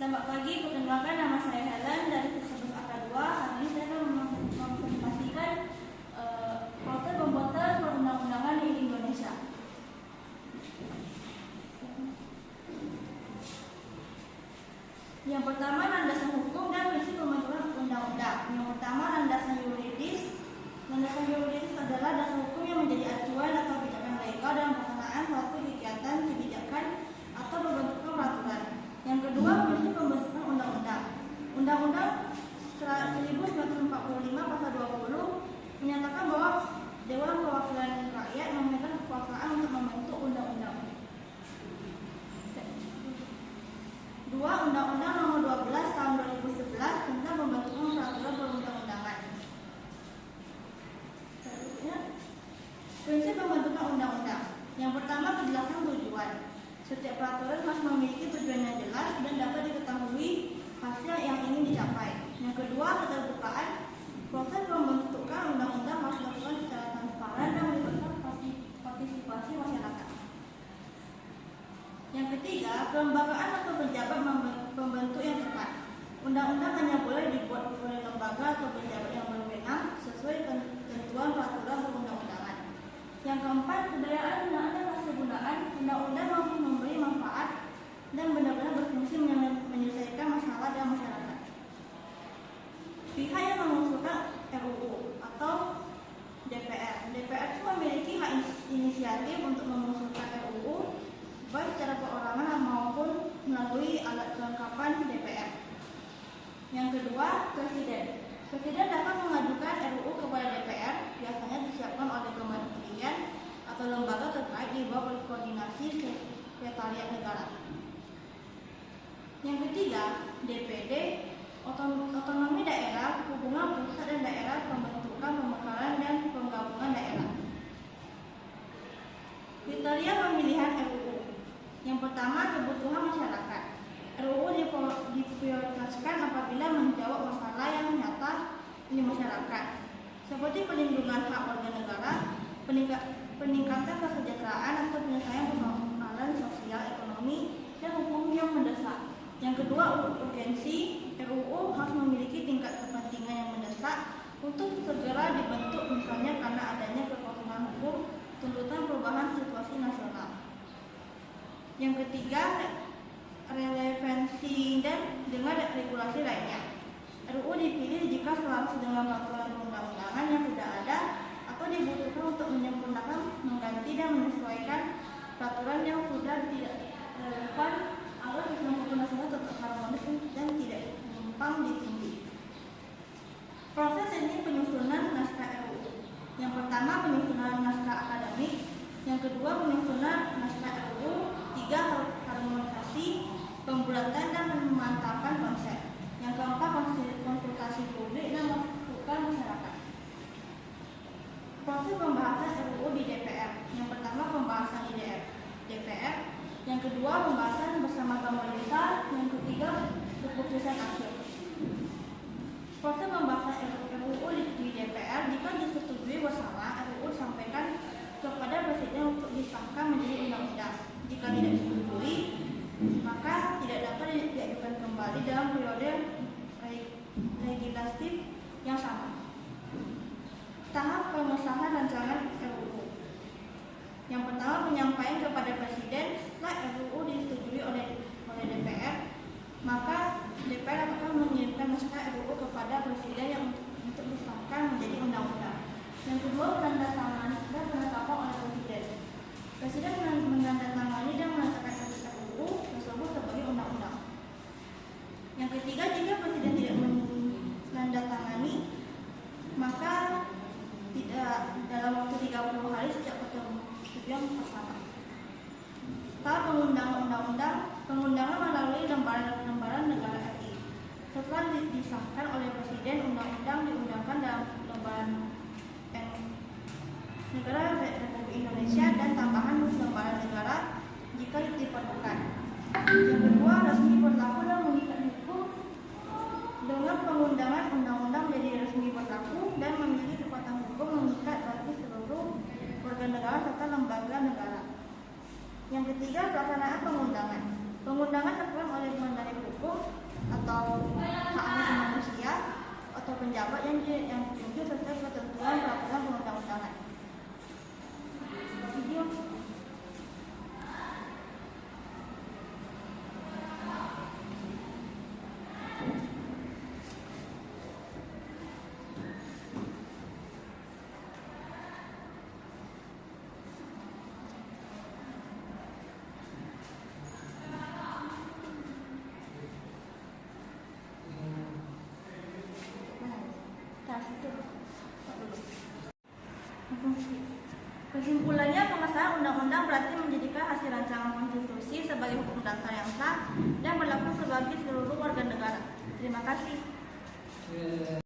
Selamat pagi, perkenalkan nama saya Helen dari Kursus AK2. Hari ini saya akan mempresentasikan proses pembuatan perundang-undangan di Indonesia. Yang pertama, landasan hukum dan prinsip pembentukan undang-undang. Yang pertama, landasan yuridis. Landasan yuridis adalah dasar hukum yang menjadi acuan atau pijakan legal dalam pelaksanaan suatu kegiatan, kebijakan, atau pembentukan peraturan. Yang kedua, prinsip pembentukan undang-undang. Undang-Undang 1945 pasal 20 menyatakan bahwa Dewan Perwakilan Rakyat memegang kekuasaan untuk membentuk undang-undang. 2. Undang-Undang Nomor 12 Tahun 2011 tentang pembentukan peraturan perundang-undangan. Prinsip pembentukan undang-undang. Yang pertama, penjelasan tujuan. Setiap peraturan harus memiliki tujuan yang jelas dan dapat diketahui hasil yang ingin dicapai. Yang kedua, keterbukaan. Proses pembentukan undang-undang harus dilakukan secara transparan dan melibatkan partisipasi masyarakat. Yang ketiga, kelembagaan atau pejabat pembentuk yang tepat. Undang-undang hanya boleh dibuat oleh lembaga atau pejabat yang berwenang sesuai ketentuan peraturan perundang-undangan. Yang keempat, kebudayaan undang-undang dan kegunaan. Undang-undang mampu memberi manfaat dan benar-benar berfungsi menyelesaikan masalah dalam masyarakat. Pihak yang mengusulkan RUU atau DPR. DPR itu memiliki hak inisiatif untuk mengusulkan RUU baik secara perorangan maupun melalui alat kelengkapan DPR. Yang kedua, Presiden. Presiden dapat mengajukan RUU kepada DPR, biasanya disiapkan oleh kementerian atau lembaga terkait di bawah koordinasi Sekretariat Negara. Yang ketiga, DPD, otonomi daerah, hubungan pusat dan daerah, pembentukan, pemekaran, dan penggabungan daerah. Kriteria pemilihan RUU. Yang pertama, kebutuhan masyarakat. RUU diprioritaskan apabila menjawab masalah yang nyata di masyarakat, seperti pelindungan hak warga negara, peningkatan kesejahteraan atau penyelesaian persoalan sosial, ekonomi, dan hukum yang mendesak. Yang kedua, urgensi. RUU harus memiliki tingkat kepentingan yang mendesak untuk segera dibentuk, misalnya karena adanya kekosongan hukum, tuntutan perubahan situasi nasional. Yang ketiga, relevansi dan dengan regulasi lainnya. RUU dipilih jika selaras dengan peraturan perundang-undangan yang sudah ada atau dibutuhkan untuk menyempurnakan, mengganti, dan menyesuaikan peraturan yang sudah tidak relevan agar sistem hukum nasional tetap harmonis dan tidak tumpang tindih. Proses ini penyusunan naskah RUU. Yang pertama, penyusunan naskah akademik. Yang kedua, penyusunan naskah RUU. 3. Harmonisasi, pembulatan, dan pemantapan konsep. Yang keempat, konsultasi publik dan masukan masyarakat. Proses pembahasan RUU di DPR. Yang pertama, pembahasan di DPR. Yang kedua, pembahasan bersama pemerintah. Yang ketiga, keputusan akhir. Proses pembahasan RUU di DPR. Jika disetujui bersama, RUU disampaikan kepada Presiden untuk disahkan menjadi undang-undang. Jika tidak disetujui, maka tidak dapat diajukan kembali dalam periode legislatif yang sama. Tahap pengesahan rancangan RUU. Yang pertama, penyampaian kepada Presiden. Setelah RUU disetujui oleh DPR, maka DPR akan mengirimkan naskah RUU kepada Presiden yang untuk disahkan menjadi undang-undang. Yang kedua, penandatanganan dan penetapan oleh Presiden. Presiden menandatangani dan menetapkan RUU tersebut sebagai undang-undang. Yang ketiga, jika Presiden tidak menandatangani, maka tidak dalam waktu 30 hari sejak persetujuan bersama. Tahap pengundangan melalui lembaran negara RI. Setelah disahkan oleh Presiden, undang-undang diundangkan dalam lembaran negara Republik Indonesia dan tambahan lembaran negara jika pejabat yang ditunjuk sesuai ketentuan peraturan perundang-undangan. Video. Kesimpulannya, pengesahan undang-undang berarti menjadikan hasil rancangan konstitusi sebagai hukum dasar yang sah dan berlaku bagi seluruh warga negara. Terima kasih.